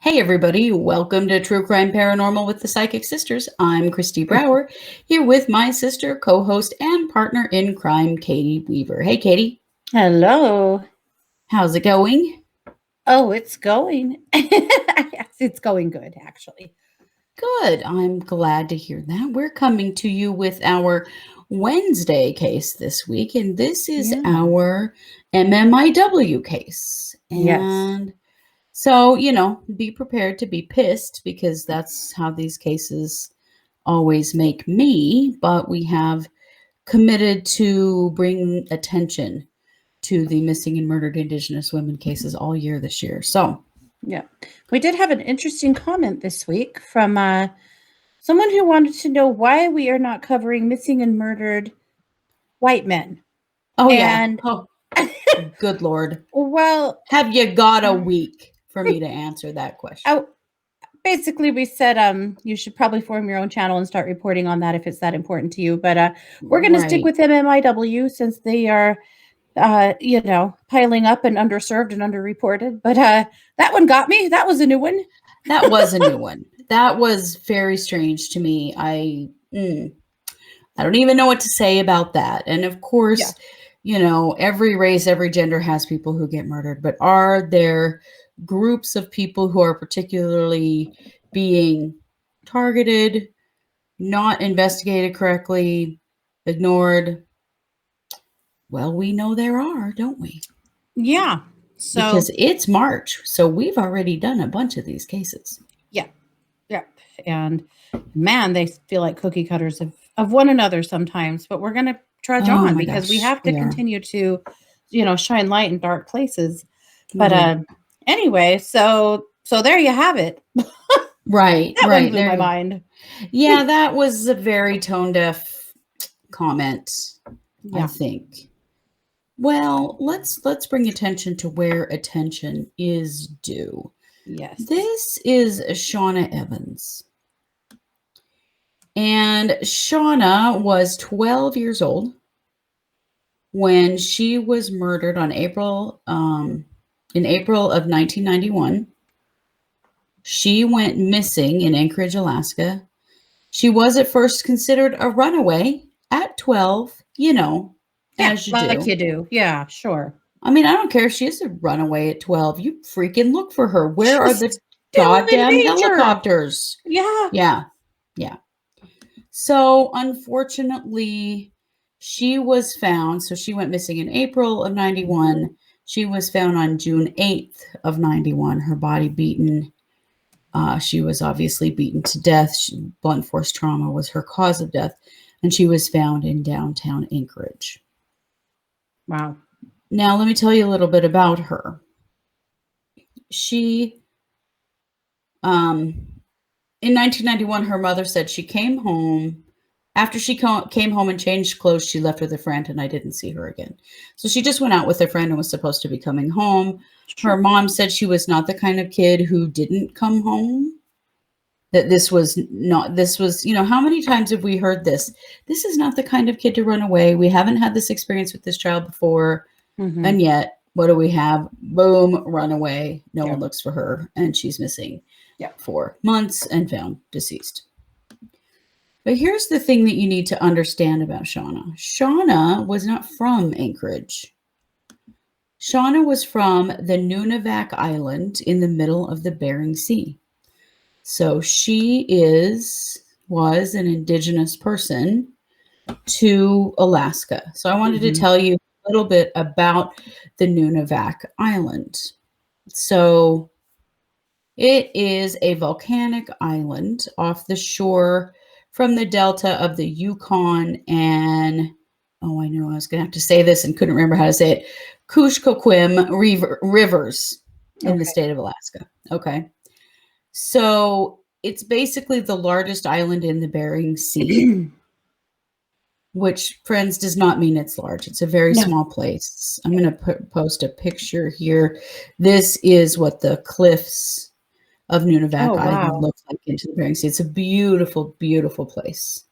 Hey, everybody. Welcome to True Crime Paranormal with the Psychic Sisters. I'm Kristi Brower, here with my sister, co host, and partner in crime, Katie Weaver. Hey, Katie. Hello. How's it going? Oh, it's going. Yes, it's going good, actually. Good. I'm glad to hear that. We're coming to you with our Wednesday case this week, and this is Yeah. our MMIW case. Yes. And be prepared to be pissed because that's how these cases always make me, but we have committed to bring attention to the missing and murdered Indigenous women cases all year this year. So, Yeah. We did have an interesting comment this week from someone who wanted to know why we are not covering missing and murdered white men. oh, yeah. And, Oh, good Lord. well, Have you got a week for me to answer that question? I, basically we said you should probably form your own channel and start reporting on that if it's that important to you. But we're going to stick Right. with MMIW since they are piling up and underserved and underreported. But that one got me. That was a new one. That was a new one. That was very strange to me. I don't even know what to say about that. And of Yeah. course, every race, every gender has people who get murdered, but are there groups of people who are particularly being targeted, not investigated correctly, ignored? Well, we know there are, don't we? Yeah. So, Because it's March, so we've already done a bunch of these cases. yeah. Yeah. And man, they feel like cookie cutters of one another sometimes, but we're going to trudge Oh on my because we gosh, have to we are. continue to, shine light in dark places. We But do. anyway, so there you have it. Right, That one right. blew my There. mind. Yeah, that was a very tone deaf comment, I Yeah. think. Well, let's bring attention to where attention is due. Yes. This is Shawna Evans. And Shawna was 12 years old when she was murdered in April of 1991. She went missing in Anchorage, Alaska. She was at first considered a runaway at 12, Yeah, as you like do. you do. Yeah, sure. I mean, I don't care if she is a runaway at 12. You freaking look for her. Where are She's the still in goddamn danger. helicopters? Yeah. Yeah, yeah. So, unfortunately, she was found. So, she went missing in April of 91. She was found on June 8th of 91, her body beaten. She was obviously beaten to death. Blunt force trauma was her cause of death. And she was found in downtown Anchorage. Wow. Now, let me tell you a little bit about her. She, in 1991, her mother said she came home. After she came home and changed clothes, she left with a friend, and I didn't see her again. So she just went out with a friend and was supposed to be coming home. Her Sure. mom said she was not the kind of kid who didn't come home. That this was not, this was, how many times have we heard this? This is not the kind of kid to run away. We haven't had this experience with this child before. Mm-hmm. And yet, what do we have? Boom, run away. No Yeah. one looks for her, and she's missing Yeah. for months and found deceased. But here's the thing that you need to understand about Shawna. Shawna was not from Anchorage. Shawna was from the Nunivak Island in the middle of the Bering Sea. So she was an indigenous person to Alaska. So I wanted to Mm-hmm. tell you a little bit about the Nunivak Island. So it is a volcanic island off the shore from the delta of the Yukon and, oh, I knew I was going to have to say this and couldn't remember how to say it, Kuskokwim rivers in the Okay. state of Alaska. Okay. So it's basically the largest island in the Bering Sea, which, friends, does not mean it's large. It's a very No. small place. I'm going to post a picture here. This is what the cliffs of Nunivak Oh, Island wow. looks like into the Bering Sea. It's a beautiful, beautiful place.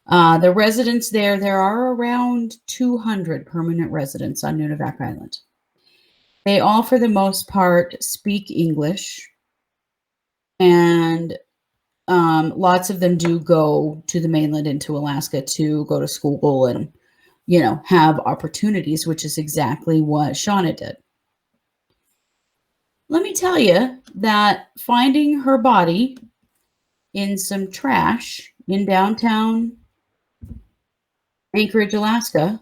The residents there are around 200 permanent residents on Nunivak Island. They all, for the most part, speak English. And lots of them do go to the mainland into Alaska to go to school and, have opportunities, which is exactly what Shawna did. Let me tell you that finding her body in some trash in downtown Anchorage, Alaska,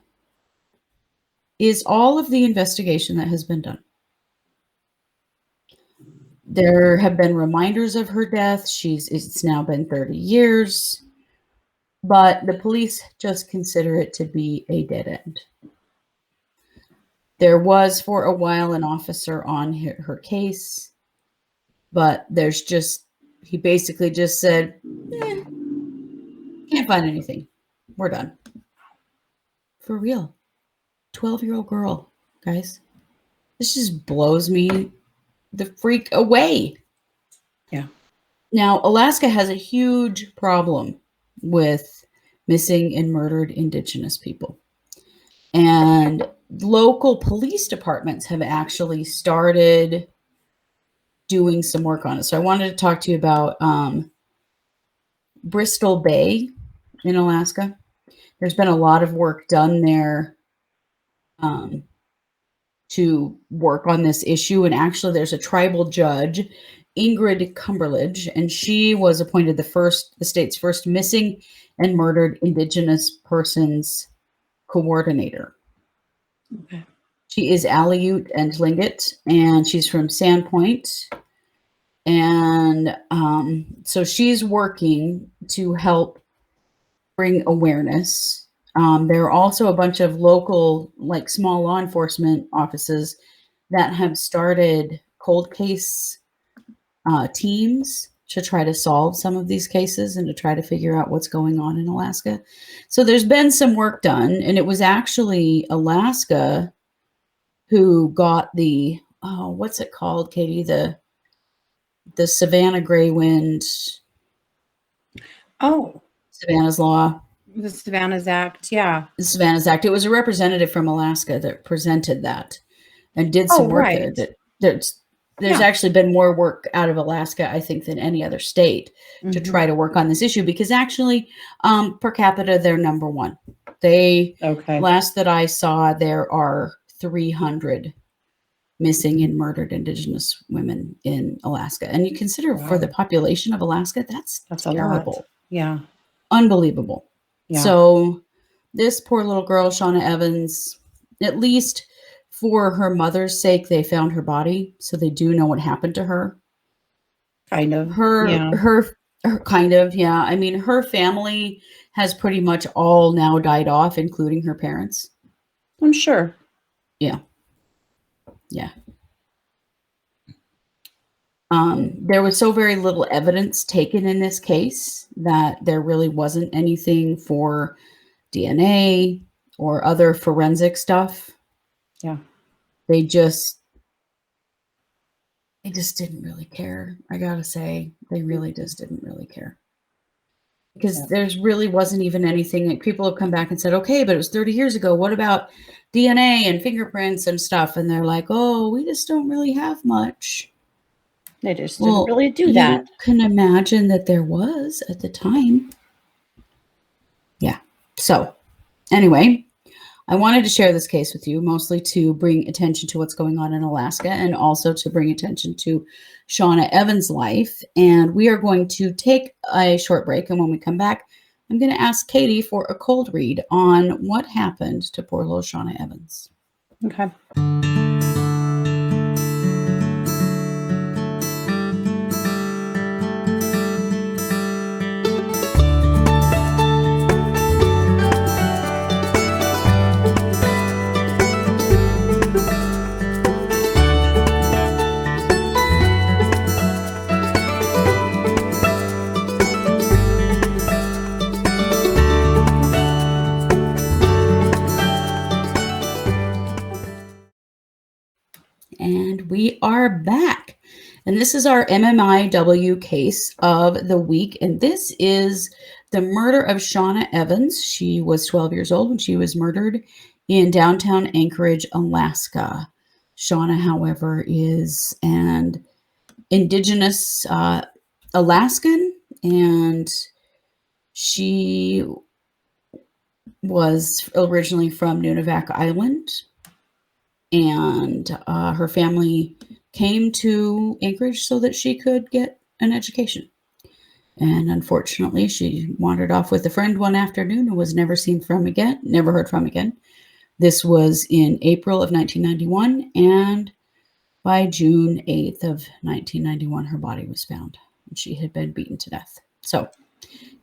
is all of the investigation that has been done. There have been reminders of her death. It's now been 30 years, but the police just consider it to be a dead end. There was for a while an officer on her case, but he basically just said, can't find anything. We're done. For real. 12-year-old girl, guys. This just blows me the freak away. Yeah. Now, Alaska has a huge problem with missing and murdered Indigenous people. And local police departments have actually started doing some work on it. So I wanted to talk to you about Bristol Bay in Alaska. There's been a lot of work done there to work on this issue. And actually, there's a tribal judge, Ingrid Cumberledge, and she was appointed the state's first missing and murdered Indigenous persons coordinator. Okay. She is Aleut and Tlingit, and she's from Sandpoint. And so she's working to help bring awareness. There are also a bunch of local, like small law enforcement offices that have started cold case teams to try to solve some of these cases and to try to figure out what's going on in Alaska. So there's been some work done, and it was actually Alaska who got the, what's it called, Katie? The Savannah Gray Wind. Oh. Savannah's Law. The Savannah's Act, yeah. The Savannah's Act. It was a representative from Alaska that presented that and did some work right. there. There's actually been more work out of Alaska, I think, than any other state to try to work on this issue because actually, per capita, they're number one. Last that I saw, there are 300 missing and murdered Indigenous women in Alaska. And you consider for the population of Alaska, that's terrible. A lot. Yeah. Unbelievable. Yeah. So this poor little girl, Shawna Evans, at least for her mother's sake, they found her body. So they do know what happened to her. Kind of. Her kind of, yeah. I mean, her family has pretty much all now died off, including her parents. I'm sure. Yeah. Yeah. There was so very little evidence taken in this case that there really wasn't anything for DNA or other forensic stuff. Yeah. They just didn't really care. I gotta say, they really just didn't really care. Because there's really wasn't even anything. Like, people have come back and said, okay, but it was 30 years ago. What about DNA and fingerprints and stuff? And they're like, oh, we just don't really have much. They just didn't really do that. You can imagine that there was at the time. Yeah. So anyway, I wanted to share this case with you, mostly to bring attention to what's going on in Alaska and also to bring attention to Shawna Evans' life. And we are going to take a short break. And when we come back, I'm going to ask Katie for a cold read on what happened to poor little Shawna Evans. Okay. And we are back. And this is our MMIW case of the week. And this is the murder of Shawna Evans. She was 12 years old when she was murdered in downtown Anchorage, Alaska. Shawna, however, is an Indigenous Alaskan, and she was originally from Nunivak Island, and her family came to Anchorage so that she could get an education. And unfortunately, she wandered off with a friend one afternoon and was never seen from again, never heard from again. This was in April of 1991, and by June 8th of 1991, her body was found, and she had been beaten to death. So,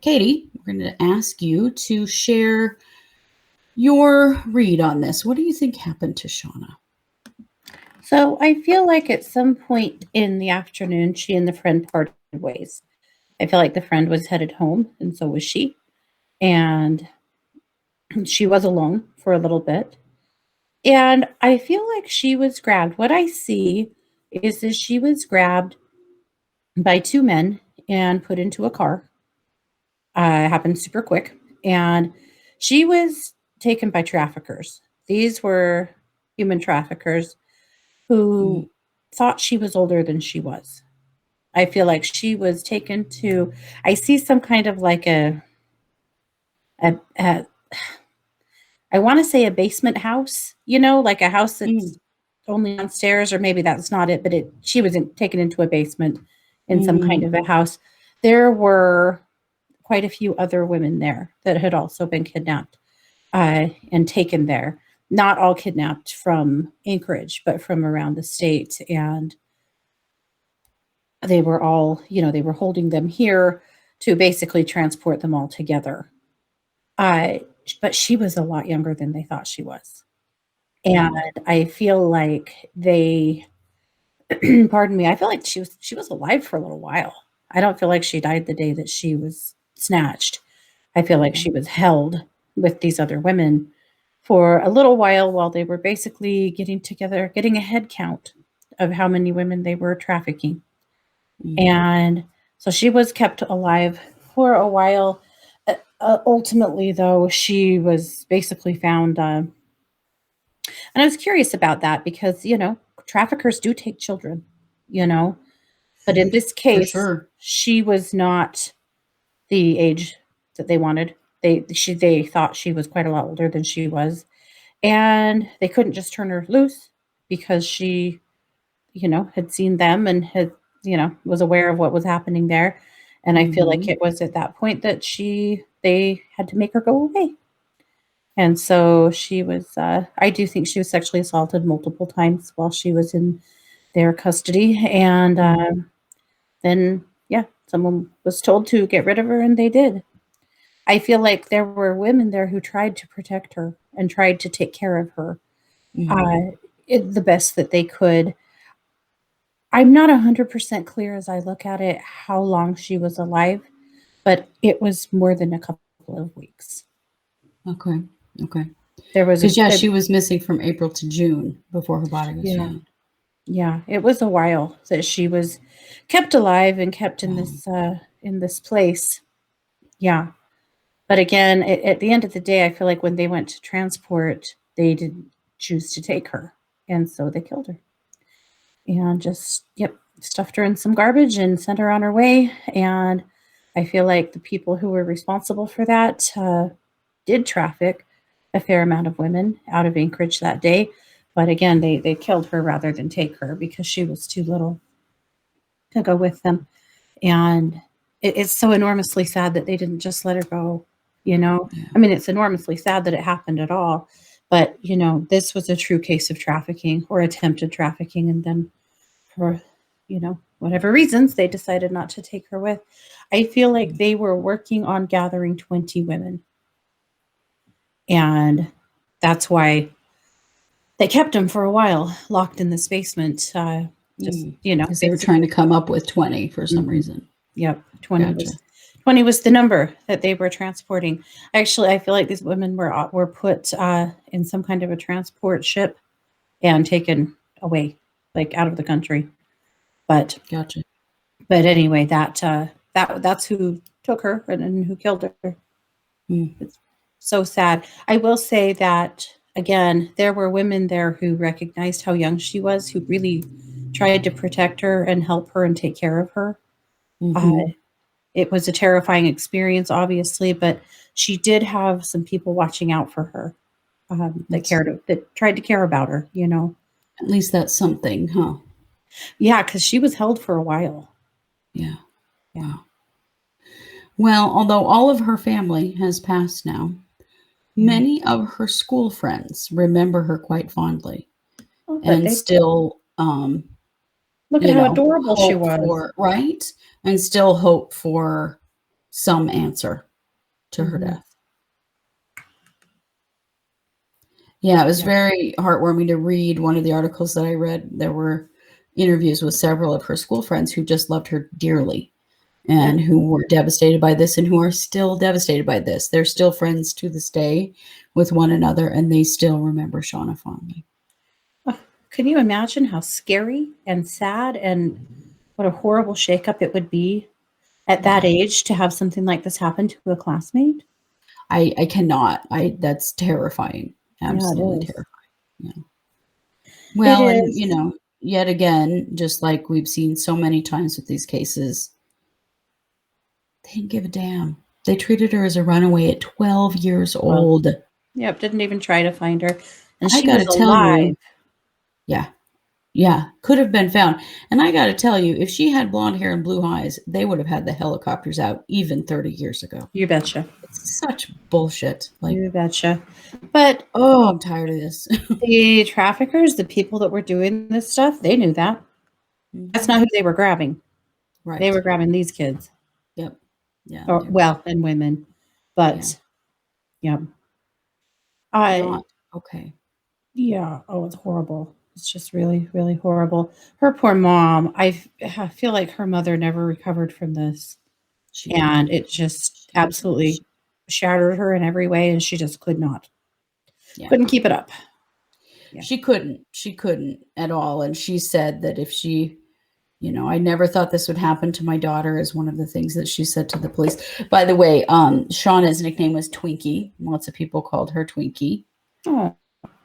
Katie, we're going to ask you to share your read on this. What do you think happened to Shawna? So I feel like at some point in the afternoon, she and the friend parted ways. I feel like the friend was headed home, and so was she. And she was alone for a little bit. And I feel like she was grabbed. What I see is that she was grabbed by two men and put into a car. It happened super quick. And she was taken by traffickers. These were human traffickers who thought she was older than she was. I feel like she was taken to, I see some kind of like a I want to say a basement house, like a house that's only downstairs, or maybe that's not it, but she was taken into a basement in some kind of a house. There were quite a few other women there that had also been kidnapped and taken there. Not all kidnapped from Anchorage, but from around the state. And they were all, they were holding them here to basically transport them all together. But she was a lot younger than they thought she was. And I feel like they, pardon me, I feel like she was alive for a little while. I don't feel like she died the day that she was snatched. I feel like she was held with these other women for a little while they were basically getting together, getting a head count of how many women they were trafficking. And so she was kept alive for a while. Ultimately, though, she was basically found. And I was curious about that because, traffickers do take children, But in this case, sure. She was not the age that they wanted. They thought she was quite a lot older than she was. And they couldn't just turn her loose because she, had seen them and had, was aware of what was happening there. And I feel like it was at that point that they had to make her go away. And so she was, I do think she was sexually assaulted multiple times while she was in their custody. And then, someone was told to get rid of her, and they did. I feel like there were women there who tried to protect her and tried to take care of her the best that they could. I'm not 100% clear as I look at it how long she was alive, but it was more than a couple of weeks. Okay. There was because she was missing from April to June before her body was found. Yeah, it was a while that she was kept alive and kept in this place. Yeah. But again, at the end of the day, I feel like when they went to transport, they didn't choose to take her. And so they killed her. And just, stuffed her in some garbage and sent her on her way. And I feel like the people who were responsible for that did traffic a fair amount of women out of Anchorage that day. But again, they killed her rather than take her because she was too little to go with them. And it's so enormously sad that they didn't just let her go, I mean, it's enormously sad that it happened at all. But, this was a true case of trafficking or attempted trafficking. And then for, whatever reasons, they decided not to take her with. I feel like they were working on gathering 20 women. And that's why they kept him for a while, locked in this basement. Because they were trying to come up with 20 for some reason. Yep, 20 was the number that they were transporting. Actually, I feel like these women were put in some kind of a transport ship and taken away, like out of the country. But gotcha. But anyway, that's who took her and who killed her. It's so sad. I will say that, again, there were women there who recognized how young she was, who really tried to protect her and help her and take care of her. Mhm. It was a terrifying experience, obviously, but she did have some people watching out for her, That's that tried to care about her, you know? at least that's something, huh? Yeah, because she was held for a while. Yeah. Yeah. Wow. Well, although all of her family has passed now, Yeah. many of her school friends remember her quite fondly Oh, but and they still, look at how adorable she hope was. for right? And still hope for some answer to her Mhm. death. Yeah, it was Yeah. very heartwarming to read one of the articles that I read. There were interviews with several of her school friends who just loved her dearly Yeah. and who were devastated by this and who are still devastated by this. They're still friends to this day with one another, and they still remember Shawna fondly. Ugh, can you imagine how scary and sad and what a horrible shakeup it would be at that Yeah. age to have something like this happen to a classmate? I cannot. I That's terrifying. Yeah, it Absolutely is. terrifying. Yeah. It Well, and, is. yet again, just like we've seen so many times with these cases, they didn't give a damn. They treated her as a runaway at 12 years Well, old. yep, didn't even try to find her, and I she was gotta tell alive. you yeah, yeah, could have been found, and I gotta tell you, if she had blonde hair and blue eyes, they would have had the helicopters out even 30 years ago. You betcha. It's such bullshit, like, You betcha. But "Oh, I'm tired of this." the traffickers, the people that were doing this stuff, they knew that. That's Mhm. not who they were grabbing. They were Right. grabbing these kids, Yep. Yeah, or they were well, and women. yeah, But yeah, I not okay. yeah. Oh, it's horrible. It's just really, really horrible. Her poor mom. I feel like her mother never recovered from this, She and didn't. it just She didn't. absolutely shattered her in every way, and she just Yeah. couldn't keep it up. Yeah. She couldn't at all, and she said that if she "I never thought this would happen to my daughter," is one of the things that she said to the police. By the way, Shauna's nickname was Twinkie. Lots of people called her Twinkie. Oh.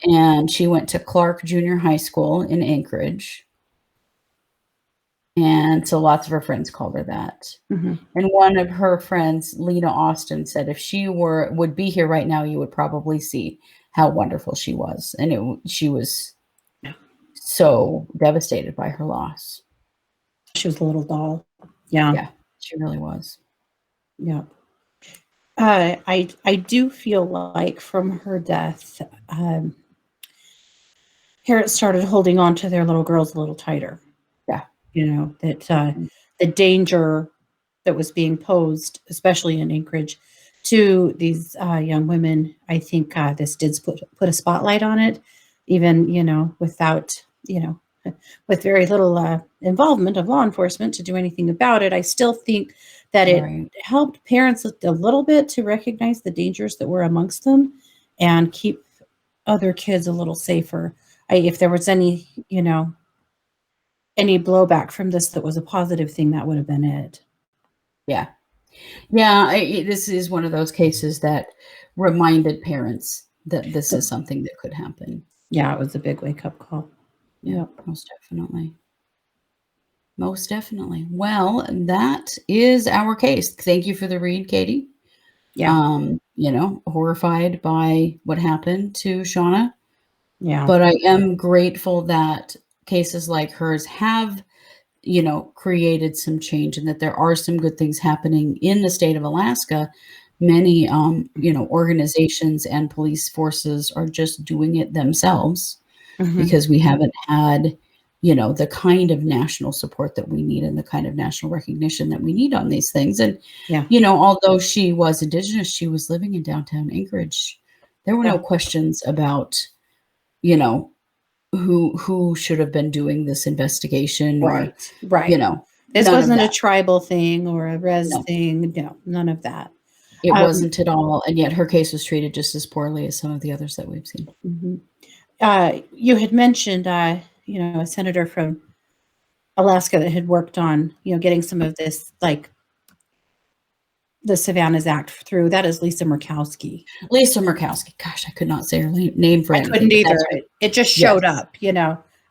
And she went to Clark Junior High School in Anchorage. And so lots of her friends called her that. Mhm. And one of her friends, Lena Austin, said if she would be here right now, you would probably see how wonderful she was. And she was Yeah. so devastated by her loss. She was a little doll. Yeah. Yeah, she really was. Yeah. I do feel like from her death, parents started holding on to their little girls a little tighter. Yeah. You know, that, Mhm. the danger that was being posed, especially in Anchorage, to these, young women, I think, this did put a spotlight on it, even, without, with very little, involvement of law enforcement to do anything about it. I still think that it Right. helped parents a little bit to recognize the dangers that were amongst them and keep other kids a little safer. If there was any blowback from this that was a positive thing, that would have been it. Yeah. Yeah, this is one of those cases that reminded parents that this But is something that could happen. yeah, it was a big wake-up call. Yeah, Yep. most definitely. Most definitely. Well, that is our case. Thank you for the read, Katie. Yeah. Horrified by what happened to Shauna, Yeah. but I am grateful that cases like hers have, created some change and that there are some good things happening in the state of Alaska. Many, organizations and police forces are just doing it themselves Mhm. because we haven't had, the kind of national support that we need and the kind of national recognition that we need on these things. And, Yeah. although she was Indigenous, she was living in downtown Anchorage. There were Yeah. no questions about, you know, who should have been doing this investigation or, Right. Right. This none of wasn't a that. tribal thing or a res No, thing. No, none of that. it Um, wasn't at all. And yet her case was treated just as poorly as some of the others that we've seen. mhm. You had mentioned, a senator from Alaska that had worked on, getting some of this, like the Savannah's Act through. That is Lisa Murkowski. Lisa Murkowski. Gosh, I could not say her name for I anything, couldn't but either. that's her. It just Yes. showed up.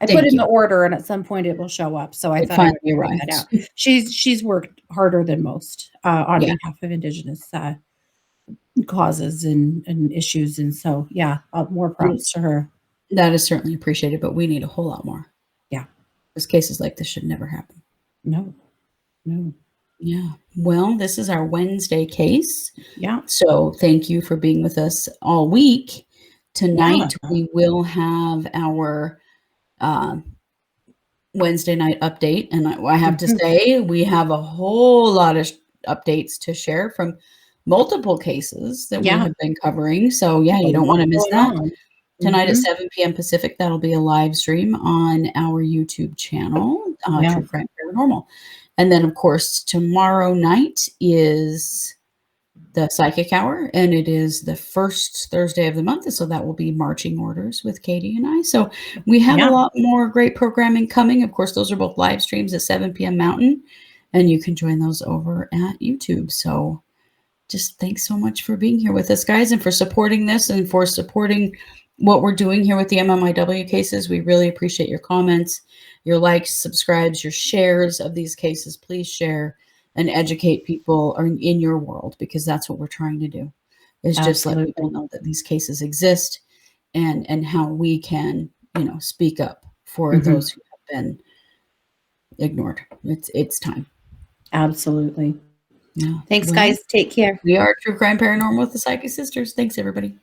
I Thank put in you. the order, and at some point it will show up. So I It thought I would finally point that out. arrived. She's worked harder than most on Yeah, behalf of Indigenous causes and issues, and so yeah, more and props to her. that is certainly appreciated, but we need a whole lot more. Yeah, Because cases like this should never happen. no, no, Yeah. Well, this is our Wednesday case. yeah, So thank you for being with us all week. yeah, Tonight, we will have our uh, Wednesday night update. And I have to mhm, say, we have a whole lot of updates to share from multiple cases that we yeah. have been covering. So, yeah, A you don't lot want to miss going that. on. Tonight at Hmm. 7 p.m. Pacific, that'll be a live stream on our YouTube channel, Yeah, True Crime Paranormal. And then, of course, tomorrow night is the Psychic Hour, and it is the first Thursday of the month. So that will be marching orders with Katie and I. So we have a yeah, lot more great programming coming. Of course, those are both live streams at 7 p.m. Mountain, and you can join those over at YouTube. So just thanks so much for being here with us, guys, and for supporting this and for supporting what we're doing here with the MMIW cases. We really appreciate your comments, your likes, subscribes, your shares of these cases. Please share and educate people in your world, because that's what we're trying to do, is just let people absolutely. know that these cases exist and how we can, speak up for Hmm. those who have been ignored. It's time. Absolutely. Yeah. Thanks, Well, guys. Take care. we are True Crime Paranormal with the Psychic Sisters. Thanks, everybody.